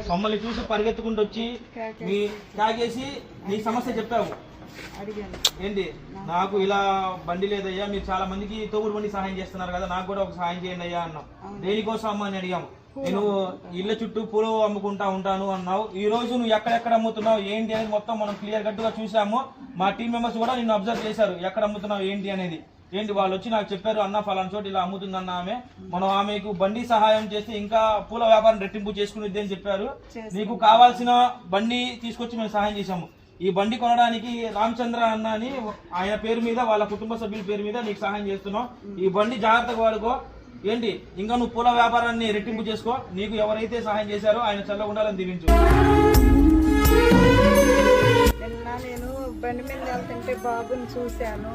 మమ్మల్ని చూసి పరిగెత్తుకుంటూ వచ్చి మీ తాగేసి నీ సమస్య చెప్పావు. ఏంటి నాకు ఇలా బండి లేదయ్యా, మీరు చాలా మందికి తోగుడు బండి సహాయం చేస్తున్నారు కదా, నాకు కూడా ఒక సహాయం చేయండి అయ్యా అన్నాం. దేనికోసం అమ్మ అని అడిగాము. నేను ఇళ్ళ చుట్టూ పూలు అమ్ముకుంటా ఉంటాను అన్నావు. ఈ రోజు నువ్వు ఎక్కడెక్కడ అమ్ముతున్నావు ఏంటి అనేది మొత్తం మనం క్లియర్ కట్ గా చూసాము. మా టీం మెంబర్స్ కూడా నిన్ను అబ్జర్వ్ చేశారు, ఎక్కడ అమ్ముతున్నావు ఏంటి అనేది. ఏంటి వాళ్ళు వచ్చి నాకు చెప్పారు, అన్న ఫలానా చోటు ఇలా అమ్ముతుందన్న ఆమె, మనం ఆమెకు బండి సహాయం చేస్తే ఇంకా పూల వ్యాపారం రెట్టింపు చేసుకునేది అని చెప్పారు. నీకు కావాల్సిన బండి తీసుకొచ్చి మేము సహాయం చేశాము. ఈ బండి కొనడానికి రామచంద్ర అన్న అని ఆయన పేరు మీద వాళ్ళ కుటుంబ సభ్యుల పేరు మీద నీకు సహాయం చేస్తున్నాం. ఈ బండి జాగ్రత్తగా వాడుకో. ఏంటి ఇంకా నువ్వు పూల వ్యాపారాన్ని రెట్టింపు చేసుకో. నీకు ఎవరైతే సహాయం చేశారో ఆయన చల్లగా ఉండాలని దీవించు. నేను బండి మీద వెళ్తుంటే బాబుని చూశాను.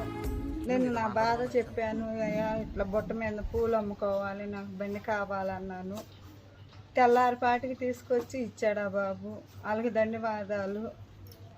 నేను నా బాధ చెప్పాను, అయ్యా ఇట్లా బుట్ట మీద పూలు అమ్ముకోవాలి, నాకు బండి కావాలన్నాను. తెల్లారిపాటికి తీసుకొచ్చి ఇచ్చాడు ఆ బాబు. వాళ్ళకి ధన్యవాదాలు.